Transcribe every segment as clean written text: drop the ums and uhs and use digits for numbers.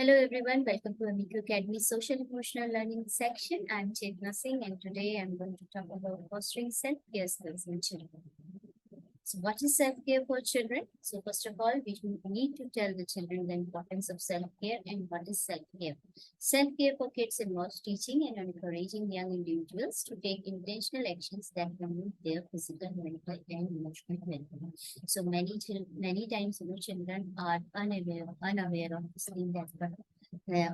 Hello everyone, welcome to Amico Academy Social Emotional Learning section. I'm Chetna Singh and today I'm going to talk about fostering self-care skills in children. So what is self-care for children? So first of all, we need to tell the children the importance of self-care and what is self-care. Self-care for kids involves teaching and encouraging young individuals to take intentional actions that promote their physical, mental, and emotional well-being. So many times, children are unaware of this thing that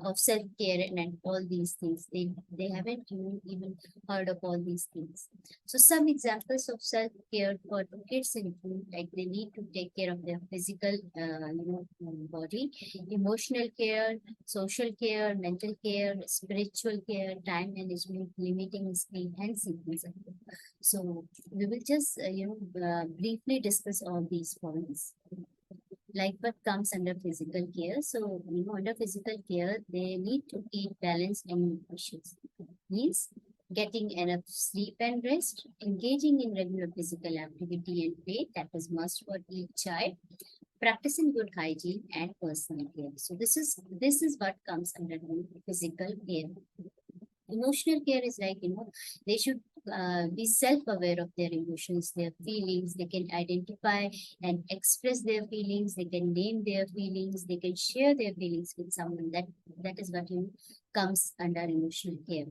of self-care and all these things. They haven't even heard of all these things. So some examples of self-care for kids include like they need to take care of their physical body, emotional care, social care, mental care, spiritual care, time management, limiting screen and sequence. So we will just briefly discuss all these points like what comes under physical care. So, under physical care, they need to eat balanced and nutritious. Means getting enough sleep and rest, engaging in regular physical activity and play, that is must for each child, practicing good hygiene and personal care. So this is what comes under physical care. Emotional care is like, they should be self-aware of their emotions, their feelings. They can identify and express their feelings. They can name their feelings. They can share their feelings with someone. That is what comes under emotional care.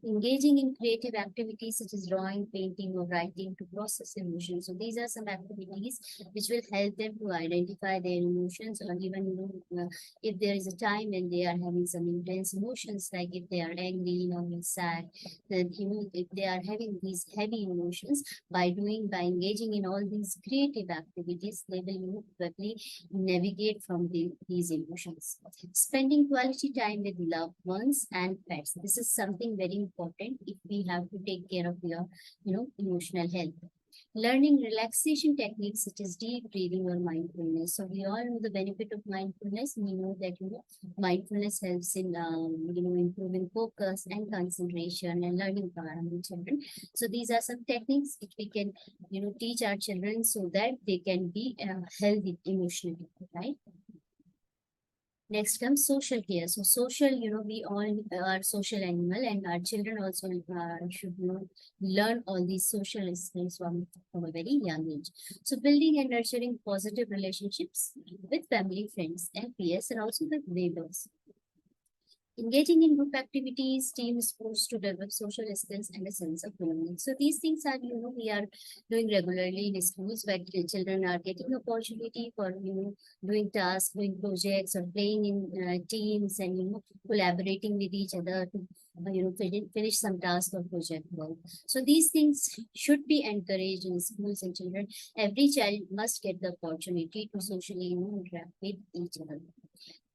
Engaging in creative activities such as drawing, painting, or writing to process emotions. So these are some activities which will help them to identify their emotions, or even if there is a time when they are having some intense emotions, like if they are angry or sad, then if they are having these heavy emotions, by engaging in all these creative activities, they will probably navigate from these emotions. Spending quality time with loved ones and pets. This is something very important if we have to take care of your emotional health. Learning relaxation techniques such as deep breathing or mindfulness. So we all know the benefit of mindfulness. We know that mindfulness helps in improving focus and concentration and learning power in children. So these are some techniques which we can teach our children so that they can be healthy emotionally, right? Next comes social care. So social, we all are social animal, and our children also should learn all these social skills from a very young age. So building and nurturing positive relationships with family, friends, and peers, and also with neighbors. Engaging in group activities, team sports to develop social skills and a sense of belonging. So these things are, we are doing regularly in schools where the children are getting opportunity for, doing tasks, doing projects, or playing in teams, and, collaborating with each other to, finish some task or project work. So these things should be encouraged in schools and children. Every child must get the opportunity to socially, interact with each other.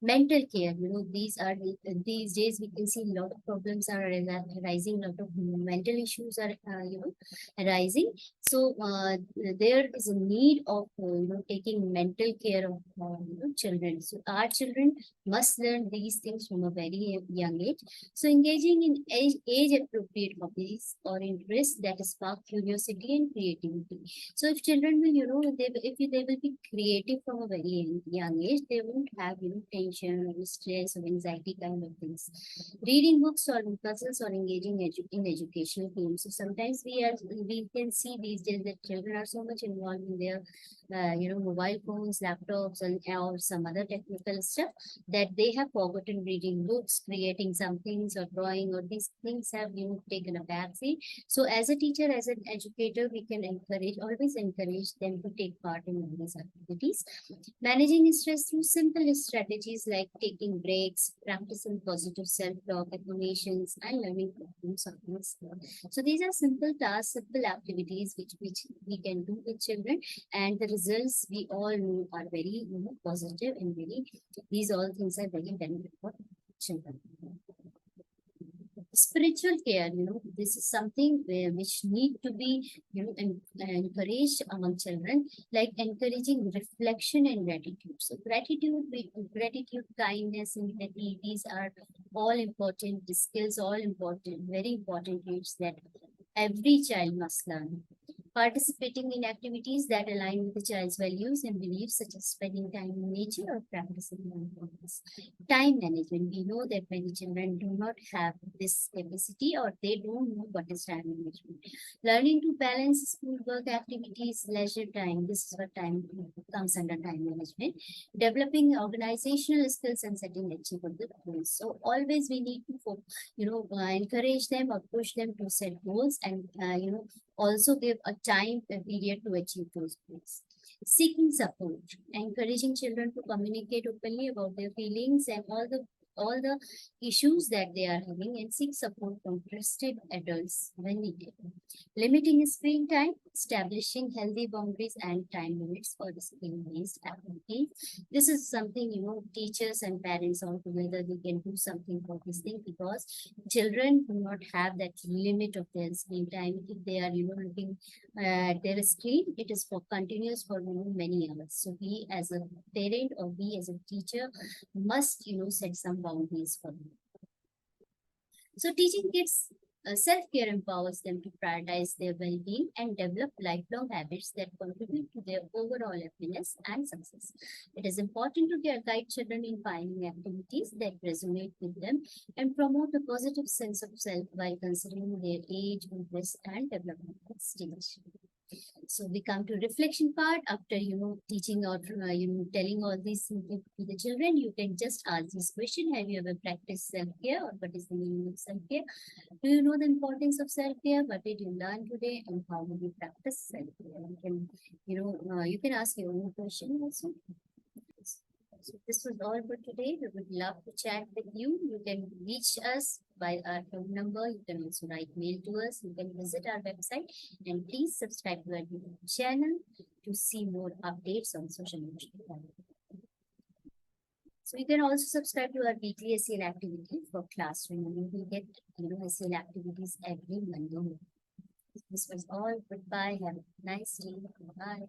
Mental care, these days we can see a lot of problems are arising, a lot of mental issues are arising. So there is a need of taking mental care of children. So our children must learn these things from a very young age. So engaging in age appropriate hobbies or interests that spark curiosity and creativity. So if children will, if they will be creative from a very young age, they won't have, tension or stress or anxiety kind of things. Reading books, solving puzzles, or engaging in educational games. So sometimes we can see these days that children are so much involved in their, mobile phones, laptops, and or some other technical stuff that they have forgotten reading books, creating some things, or drawing, or these things have, taken a backseat. So as a teacher, as an educator, we can always encourage them to take part in all these activities. Managing stress through simple strategies like taking breaks, practicing positive self-talk, affirmations, and learning problem solving skills. So these are simple tasks, simple activities which we can do with children, and the results we all know are very positive and very. These all things are very benefit for children. Spiritual care, this is something which need to be encouraged among children, like encouraging reflection and gratitude. So gratitude, kindness, and empathy, these are all important skills, all important, very important traits that every child must learn. participating in activities that align with the child's values and beliefs, such as spending time in nature or practicing mindfulness. Time management. We know that many children do not have this capacity or they don't know what is time management. Learning to balance schoolwork activities, leisure time. This is what time comes under time management. Developing organizational skills and setting achievable goals. So always we need to encourage them or push them to set goals and also give a time period to achieve those goals. Seeking support, encouraging children to communicate openly about their feelings and all the issues that they are having and seek support from trusted adults when needed. Limiting screen time, establishing healthy boundaries and time limits for the screen-based activities. This is something, teachers and parents all together, they can do something for this thing because children do not have that limit of their screen time. If they are, looking at their screen, it is for continuous for many hours. So we as a parent or we as a teacher must, set some boundaries for them. So teaching kids self-care empowers them to prioritize their well-being and develop lifelong habits that contribute to their overall happiness and success. It is important to guide children in finding activities that resonate with them and promote a positive sense of self while considering their age, interests, and developmental stage. So we come to reflection part after teaching or telling all these things to the children. You can just ask this question: have you ever practiced self-care, or what is the meaning of self-care? Do you know the importance of self-care? What did you learn today, and how will you practice self-care? You can ask your own question also. So this was all for today. We would love to chat with you. You can reach us by our phone number. You can also write mail to us. You can visit our website and please subscribe to our YouTube channel to see more updates on social media. So you can also subscribe to our weekly SEL activity for classroom. You will get SEL activities every Monday. This was all. Goodbye. Have a nice day. Bye.